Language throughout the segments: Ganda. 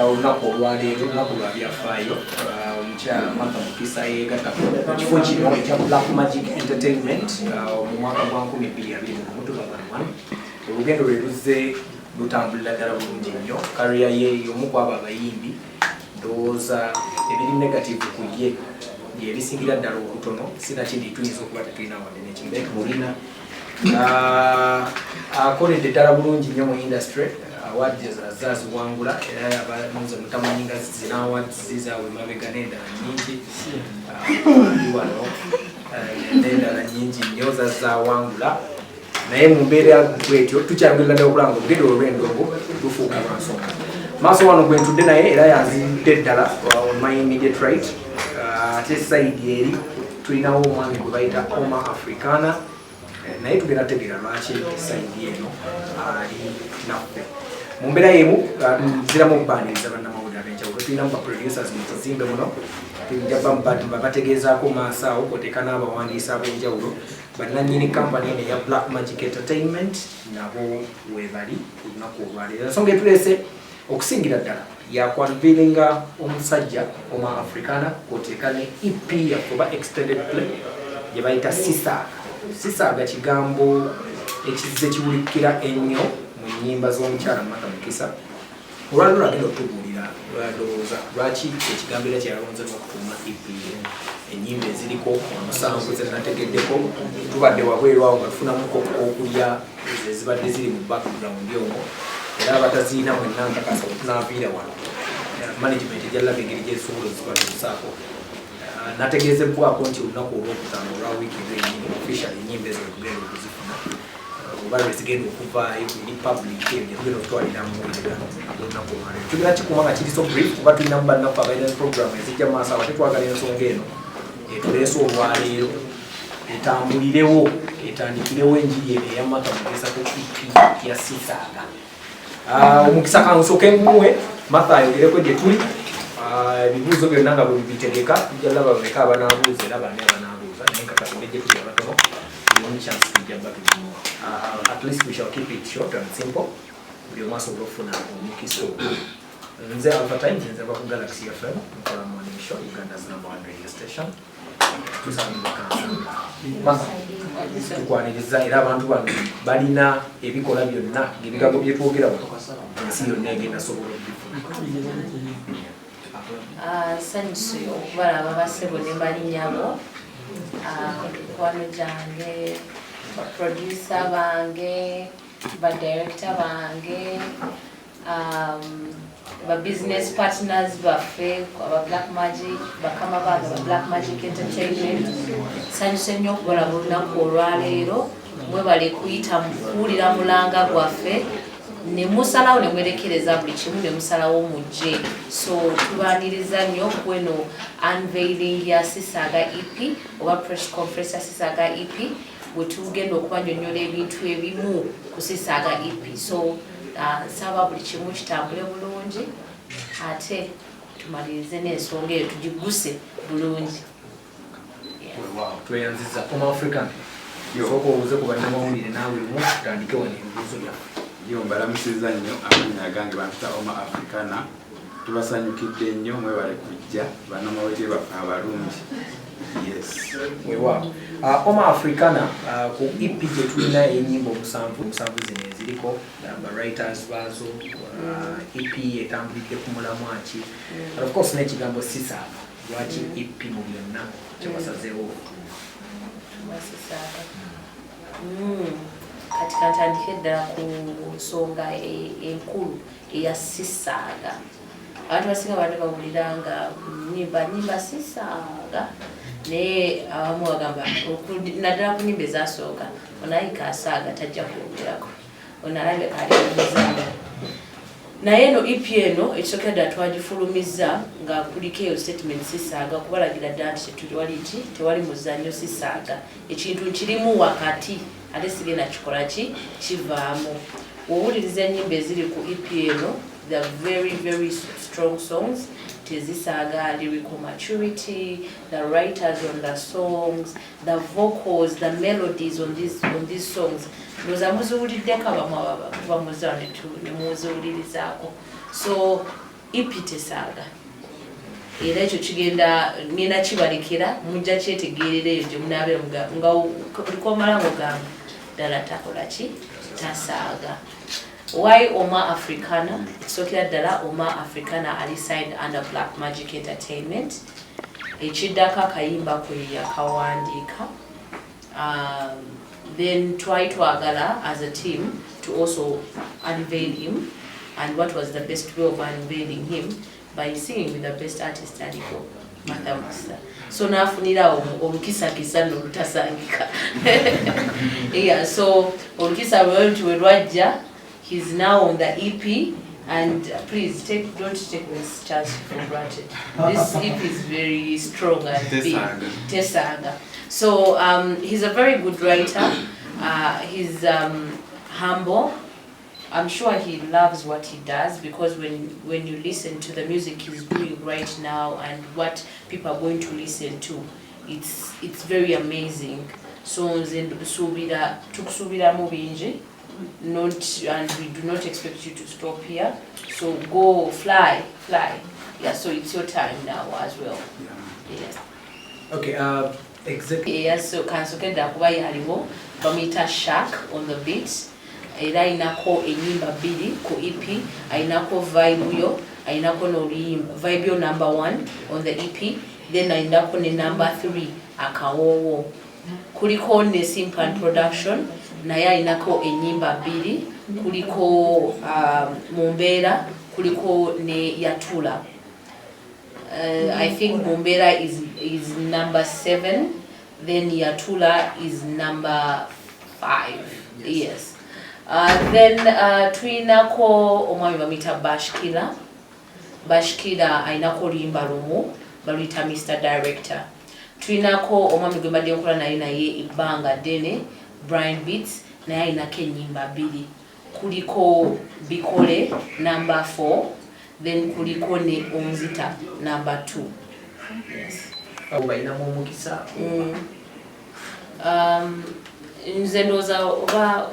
olunaku olwaleero olunaku lwa byafaayo omukyala Martha Mukisa yeegatta ku kifo kino ekya Black Magic Entertainment mu mwaka gwa 2021. Olugendo lwe luzze lutambulira ddala bulungi nnyo. Kariya ye y'omu ku abo abayimbi ndowooza ebiri negative ku ye yebisingira ddala obutono, sinakindi tuyinza okuba tetulina wadde n'ekimbeeka mulina. Akoledde ddala bulungi nnyo mu industry. Awards zaziwangula era abamuze mutamanyi nga zina awards zizaawe mabega n'endala nnyingi wano n'endala nnyingi nnyo zazawangula, naye mu mbeera bwetyo tukyayongera ddala okulanga olugendo olw'endongo lufuuka lwa nsonga. Maaso wano gwe ntudde naye era yanzidde ddala on my immediate right. Ate sayidi eri tulinawo omwami gwe bayita Oma Africana, naye tugenda tegeera lwaki sayidi eno ali naffe. Mu mbeera y'emu nziramu okubaaniriza bannamawulire ab'enjawulo. Tulinamu baproducers mu kizimbe muno, tujja babategeezaako maaso awo kwoteeka n'abawandiisi ab'enjawulo. Bannannyini kampani eno eya Black Magic Entertainment nabo webali ku lunaku olwaleero. Ensonga etuleese okusingira ddala yakwanviringa omusajja Oma Africana kwoteeka ne EP yaffe oba extended play gye bayita Sisaaga. Sisaaga kigambo ekizze kiwulikira ennyo mu nnyimba z'omukyala Martha Mukisa. Olwaleero agenda okutubuulira lwalowooza lwaki ekigambo era kyeyalonzemu okutuuma EP. Ennyimba eziriko omusanvu zenategeddeko tubadde wabweru awo nga tufunamuko okulya ezibadde ziri mu background omwo, era abataziina mwenna nkakasa okutunaaviira wano management ejalaga engeri gyesobola ozikwatuusaako. Nategeezebwako nti olunaku olwokutaano olwa wiiki lwenyini official ennyimba ezo tugenda okuzifuna oba lwezigenda okuvaayo eri public eyo gyetugenda okutwaliramu olunaku olwaleero. Tugenda kikuuma nga kiri so brief kuba tulinamu bannaffe abalina program ezijja mu maaso ate twagala ensonga eno etuleese olwaleero etambulirewo etandikirewo enjiri eno eya Martha Mukisa ku EP ya Sisaaga. Omukisa kansooke mmuwe Martha ayogereko gye tuli. Ebibuuzo byonna nga bwe bibitegeeka tujja laba bameka abanaabuuza era bani abanaabuuza naye nkakasinde gye tuli abatono buli chance tujja batugimu. At least we shall keep it short and simple. Buli omu asobola okufuna omukisa ogwo. Nze Alpha Times nze va ku Galaxy FM nkola morning show Uganda's #1 radio station. Tukwaniriza era abantu bano balina ebikola byonna ebigambo bye twogera ensi yonna egenda sobola okubifuna. Sanyusu okubalaba basebo ne balinyabo mikwano gyange, baproducer bange, badirector bange, business partners baffe aba Black Magic, bakama bange aba Black Magic Entertainment. Sanyusu nnyo okubalaba olunaku olwaleero, mwebale kuyita mukuwulira mulanga gwaffe ne musalawo ne mwerekereza buli kimu ne musalawo mujje. So tubaaniriza nnyo kweno unveiling ya Sisaaga EP oba press conference ya Sisaaga EP wetugenda okubanyonnyola ebintu ebimu ku Sisaaga EP. So nsaba buli kimu kitambule bulungi ate tumalirize n'ensonga eyo tugiguse bulungi. Tweyanziza Oma African sooka obuuze ku bannamawulire naawe lumu tutandike wano ebibuuzo byaffe. Yo mbalamusiza nnyo amannya gange bampa Oma Africana. Tubasanyukidde nnyo mwebale kujja bannamawulire baffe abalungi. Yes. Wewa. Oma Africana ku EP gye tulina ennyimba omusanvu zino eziriko writers baazo EP etambulidde ku mulamwa ki. And of course n'ekigambo Sisaaga lwaki EP mu byonna kyebasazeewo. Kati kantandike ddala ku nsonga enkulu eya Sisaaga. Abantu basinga badde bawulira nga nnyimba Sisaaga naye abamu bagamba naddala ku nnyimba ezasooka onayika asaaga tajja kwogerako onalabye kalimuzaga. Naye eno EP eno ekisookera ddala twagifulumizza nga kuliko eyo statement Sisaaga okubalagira ddala nti tewali muzannyo Sisaaga, ekintu kirimu wakati ate sigenda kikola ki kivaamu. Owuliriza ennyimba eziri ku EP eno, they are very very strong songs. Sisaaga lyrical maturity, the writers on the songs, the vocals, the melodies on these songs. Noza muzuuliddeko abamu bamuza ne muzuulirizaako. So EP tesaaga era ekyo kigenda ngenda kibalekera mujja kyetegeerera eyo gye munaabeera nga olikomala ng'ogamba ddala takola ki tasaaga. Why Oma Africana? Sokera ddala Oma Africana ali signed under Black Magic Entertainment. Ekiddako akayimba kwe yakawandiika. Then try twagala as a team to also unveil him, and what was the best way of unveiling him? By singing with the best artist aliko Mathamasa. So nafunira olukisa-kisa n'olutasangika. Yeah, so olukisa lwajja, he's now on the EP, and please don't take this chance for granted. This EP is very strong and big. Tesaaga. So he's a very good writer. He's humble. I'm sure he loves what he does, because when you listen to the music he's doing right now and what people are going to listen to, it's very amazing. So tukusubira mubinji, and we do not expect you to stop here. So go fly. Yeah, so it's your time now as well. Yes. Okay, exactly. Yeah, so kansokeda kuba yaliwo bamita Shark on the beat. Era inako enyimba bili ku EP, ainako vibe yo, ainako n'oluyimba vibe yo number 1 on the EP, then ainako ne number 3 akawowo. Kuliko ne Simpan Production naye ainako enyimba bili, kuliko Mumbera, kuliko ne Yatula. I think Mumbera is number 7, then Yatula is number 5. Yes. Then tuinako omwami bamita Bashkila ainako limba lumu balita Mr. Director. Tuinako omwami gwe mbadde nkola naye Ibanga Dene Brian Beats naye ainako ennyimba 2. Kuliko Bikole number 4, then kuliko ne Onzita number 2. Yes. Baina mumukisa. Nze ndowooza oba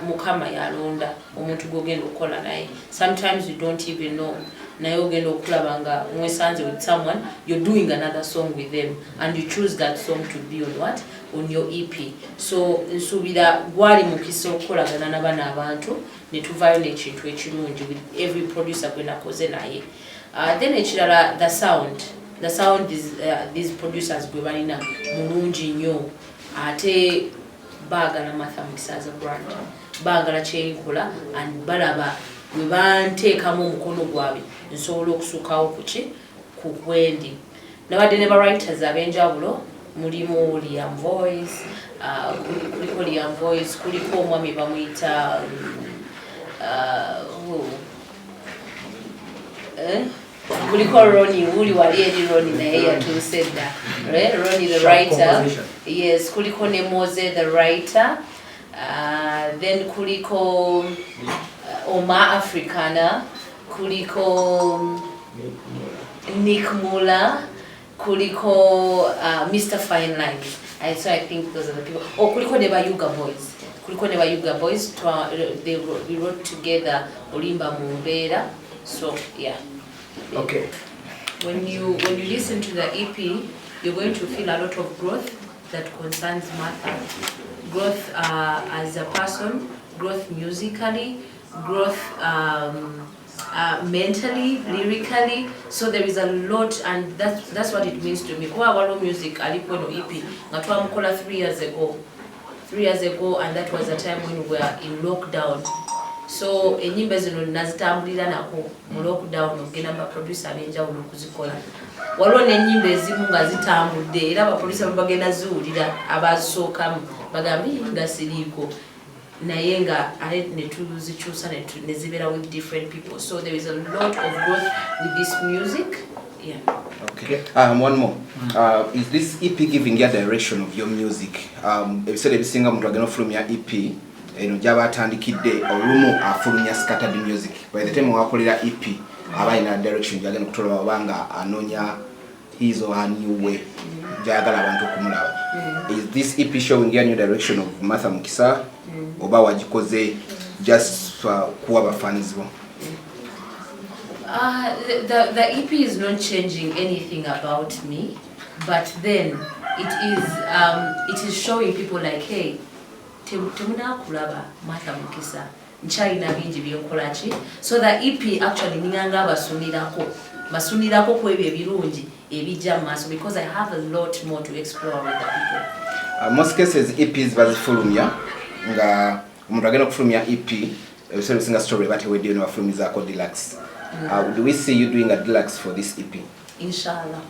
Mukama yalonda omuntu gogenda okola naye. Sometimes you don't even know. Naye ogenda okulaba nga mwesanze with someone, you're doing another song with them, and you choose that song to be on what? On your EP. So nsuubira gwali mukisa okukolagana n'abana abantu ne tuvaayo n'ekintu ekirungi with every producer gwe nakoze naye. Then ekirala the sound. The sound is these producers gwe balina mulungi nnyo. Ate baagala Mathamasa as a brand. Baagala kyenkola and balaba we banteekamu omukono gwabwe nsobola okusukawo ku kwendi. Nabadde ne writers ab'enjawulo, mulimu Liam Voice, kuliko Liam Voice, kuliko omwami bamuyita kuliko Ronnie, wuli wali eri Ronnie naye yatuuse dda. Ronnie the writer. Yes, kuliko ne Moze the writer. Then kuliko Oma Africana, kuliko Nick Muller, kuliko Mr. Fine Lines. So I think those are the people. Oh, kuliko Neba Yuga Boys. Kuliko Neba Yuga Boys. We wrote together Olimba Mumbera. So yeah. Okay. When you listen to the EP, you're going to feel a lot of growth that concerns Martha. Growth as a person, growth musically, growth mentally, lyrically. So there is a lot, and that's what it means to me. Kwa walo music alipo no EP ngatwa mukola 3 years ago. 3 years ago, and that was a time when we were in lockdown. So enyimba zino nazitambulira nako mu lockdown ogenda ba producer benjawulo kuzikola. Waliwo n'ennyimba ezimu nga zitambudde era abapolisa bagenda zuwulira abasookamu bagambi nga siriiko naye nga ate ne tuzikyusa ne zibeera with different people. So there is a lot of growth with this music. Yeah. Okay. One more. Is this EP giving you a direction of your music? Ebiseera ebisinga omuntu agenda ofulumya EP eno gyaba atandikidde olumu afulumya scattered music. By the time wakolera EP aba ina direction gyagenda okutola wabanga anonya his or her new way gyagala abantu okumulaba. Is this EP showing you a new direction of Martha Mukisa oba wagikoze just kuwa bafans bo? The EP is not changing anything about me, but then it is showing people like, hey, temuna kulaba mata mukisa nchayina bingi byenkola ki. So the EP actually ninganga basunirako kwebyo ebirungi ebijja mu maaso, because I have a lot more to explore with the people. Most cases EPs bazifulumya nga omuntu agenda okufulumya EP ebiseera bisinga story bateweddeyo ne bafulumizaako deluxe. Do we see you doing a deluxe for this EP? Inshallah.